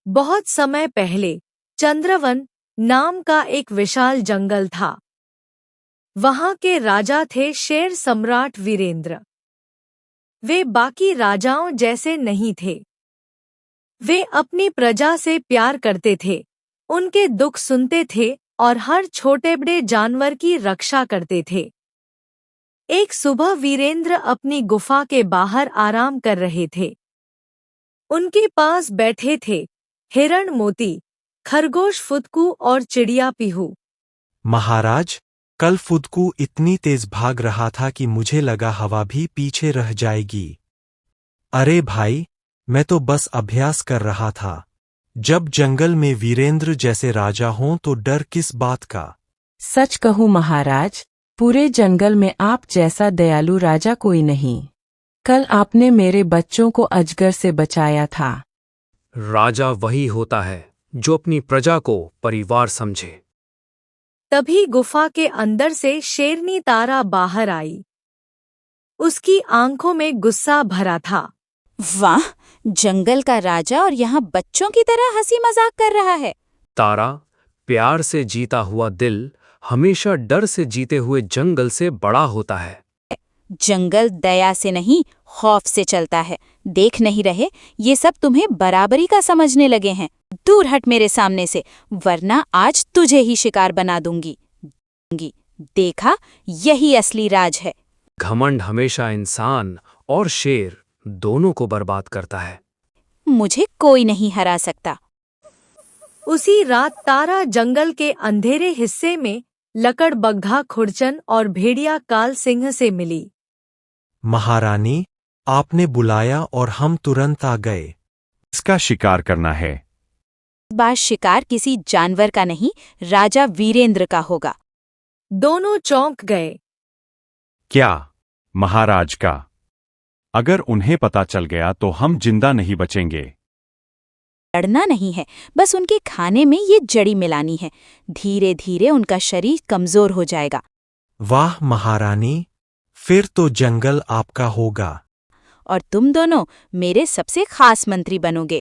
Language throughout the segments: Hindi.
बहुत समय पहले चंद्रवन नाम का एक विशाल जंगल था। वहां के राजा थे शेर सम्राट वीरेंद्र। वे बाकी राजाओं जैसे नहीं थे। वे अपनी प्रजा से प्यार करते थे, उनके दुख सुनते थे और हर छोटे बड़े जानवर की रक्षा करते थे। एक सुबह वीरेंद्र अपनी गुफा के बाहर आराम कर रहे थे। उनके पास बैठे थे हिरण मोती, खरगोश फुदकू और चिड़िया पीहू। महाराज, कल फुदकू इतनी तेज भाग रहा था कि मुझे लगा हवा भी पीछे रह जाएगी। अरे भाई, मैं तो बस अभ्यास कर रहा था। जब जंगल में वीरेंद्र जैसे राजा हों तो डर किस बात का। सच कहूँ महाराज, पूरे जंगल में आप जैसा दयालु राजा कोई नहीं। कल आपने मेरे बच्चों को अजगर से बचाया था। राजा वही होता है जो अपनी प्रजा को परिवार समझे। तभी गुफा के अंदर से शेरनी तारा बाहर आई। उसकी आंखों में गुस्सा भरा था। वाह, जंगल का राजा और यहाँ बच्चों की तरह हंसी मजाक कर रहा है। तारा, प्यार से जीता हुआ दिल हमेशा डर से जीते हुए जंगल से बड़ा होता है। जंगल दया से नहीं, खौफ से चलता है। देख नहीं रहे, ये सब तुम्हें बराबरी का समझने लगे हैं। दूर हट मेरे सामने से, वरना आज तुझे ही शिकार बना दूंगी। देखा, यही असली राज है। घमंड हमेशा इंसान और शेर दोनों को बर्बाद करता है। मुझे कोई नहीं हरा सकता। उसी रात तारा जंगल के अंधेरे हिस्से में लकड़बग्घा खुरचन और भेड़िया काल सिंह से मिली। महारानी, आपने बुलाया और हम तुरंत आ गए। इसका शिकार करना है। बार शिकार किसी जानवर का नहीं, राजा वीरेंद्र का होगा। दोनों चौंक गए। क्या? महाराज का? अगर उन्हें पता चल गया तो हम जिंदा नहीं बचेंगे। लड़ना नहीं है, बस उनके खाने में ये जड़ी मिलानी है। धीरे धीरे उनका शरीर कमजोर हो जाएगा। वाह महारानी, फिर तो जंगल आपका होगा। और तुम दोनों मेरे सबसे खास मंत्री बनोगे।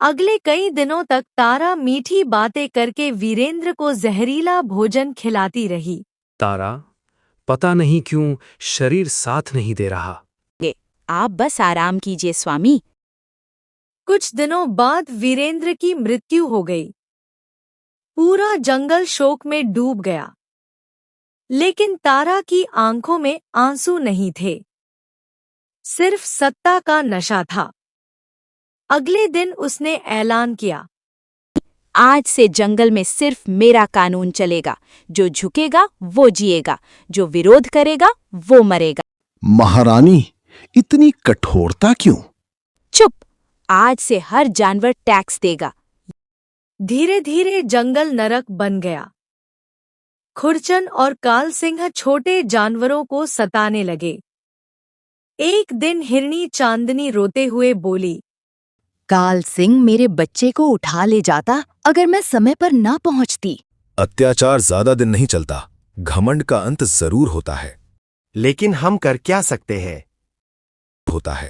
अगले कई दिनों तक तारा मीठी बातें करके वीरेंद्र को जहरीला भोजन खिलाती रही। तारा, पता नहीं क्यों शरीर साथ नहीं दे रहा। आप बस आराम कीजिए स्वामी। कुछ दिनों बाद वीरेंद्र की मृत्यु हो गई। पूरा जंगल शोक में डूब गया। लेकिन तारा की आंखों में आंसू नहीं थे, सिर्फ सत्ता का नशा था। अगले दिन उसने ऐलान किया, आज से जंगल में सिर्फ मेरा कानून चलेगा। जो झुकेगा वो जिएगा, जो विरोध करेगा वो मरेगा। महारानी, इतनी कठोरता क्यों? चुप, आज से हर जानवर टैक्स देगा। धीरे धीरे जंगल नरक बन गया। खुरचन और काल सिंह छोटे जानवरों को सताने लगे। एक दिन हिरनी चांदनी रोते हुए बोली, काल सिंह मेरे बच्चे को उठा ले जाता अगर मैं समय पर ना पहुंचती। अत्याचार ज्यादा दिन नहीं चलता, घमंड का अंत जरूर होता है। लेकिन हम कर क्या सकते हैं? होता है,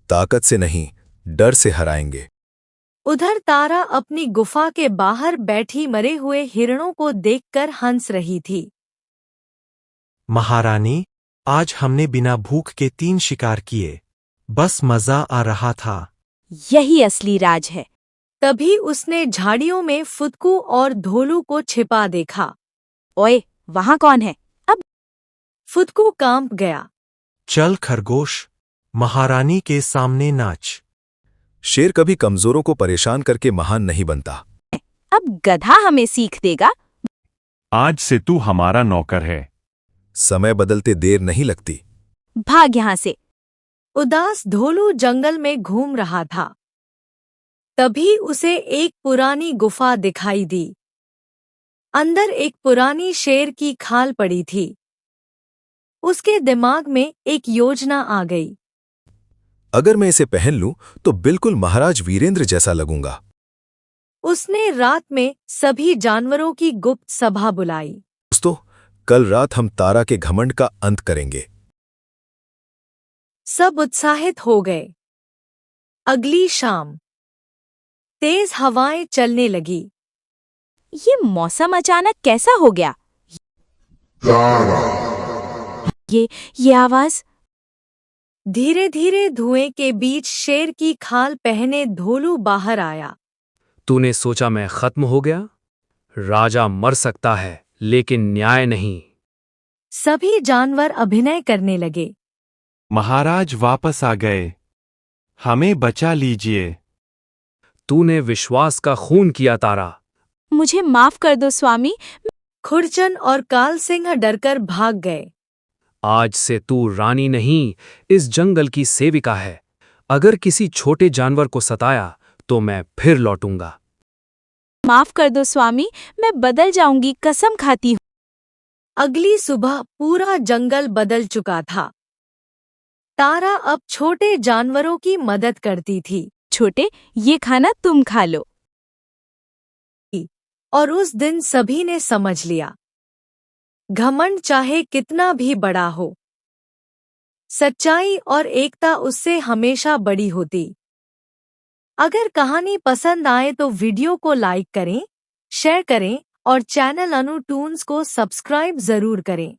ताकत से नहीं, डर से हराएंगे। उधर तारा अपनी गुफा के बाहर बैठी मरे हुए हिरणों को देखकर हंस रही थी। महारानी, आज हमने बिना भूख के 3 शिकार किए। बस मजा आ रहा था। यही असली राज है। तभी उसने झाड़ियों में फुदकू और धोलू को छिपा देखा। ओए, वहां कौन है? अब फुदकू कांप गया। चल खरगोश, महारानी के सामने नाच। शेर कभी कमजोरों को परेशान करके महान नहीं बनता। अब गधा हमें सीख देगा। आज से तू हमारा नौकर है। समय बदलते देर नहीं लगती। भाग यहाँ से। उदास धोलू जंगल में घूम रहा था। तभी उसे एक पुरानी गुफा दिखाई दी। अंदर एक पुरानी शेर की खाल पड़ी थी। उसके दिमाग में एक योजना आ गई। अगर मैं इसे पहन लूं तो बिल्कुल महाराज वीरेंद्र जैसा लगूंगा। उसने रात में सभी जानवरों की गुप्त सभा बुलाई। दोस्तों, कल रात हम तारा के घमंड का अंत करेंगे। सब उत्साहित हो गए। अगली शाम तेज हवाएं चलने लगी। ये मौसम अचानक कैसा हो गया? ये आवाज। धीरे धीरे धुएं के बीच शेर की खाल पहने धोलू बाहर आया। तूने सोचा मैं खत्म हो गया? राजा मर सकता है, लेकिन न्याय नहीं। सभी जानवर अभिनय करने लगे। महाराज वापस आ गए। हमें बचा लीजिए। तूने विश्वास का खून किया तारा। मुझे माफ कर दो स्वामी। खुरचन और काल सिंह डरकर भाग गए। आज से तू रानी नहीं, इस जंगल की सेविका है। अगर किसी छोटे जानवर को सताया तो मैं फिर लौटूंगा। माफ कर दो स्वामी, मैं बदल जाऊंगी, कसम खाती हूँ। अगली सुबह पूरा जंगल बदल चुका था। तारा अब छोटे जानवरों की मदद करती थी। छोटे, ये खाना तुम खा लो। और उस दिन सभी ने समझ लिया, घमंड चाहे कितना भी बड़ा हो, सच्चाई और एकता उससे हमेशा बड़ी होती। अगर कहानी पसंद आए तो वीडियो को लाइक करें, शेयर करें और चैनल अनु टून्स को सब्सक्राइब जरूर करें।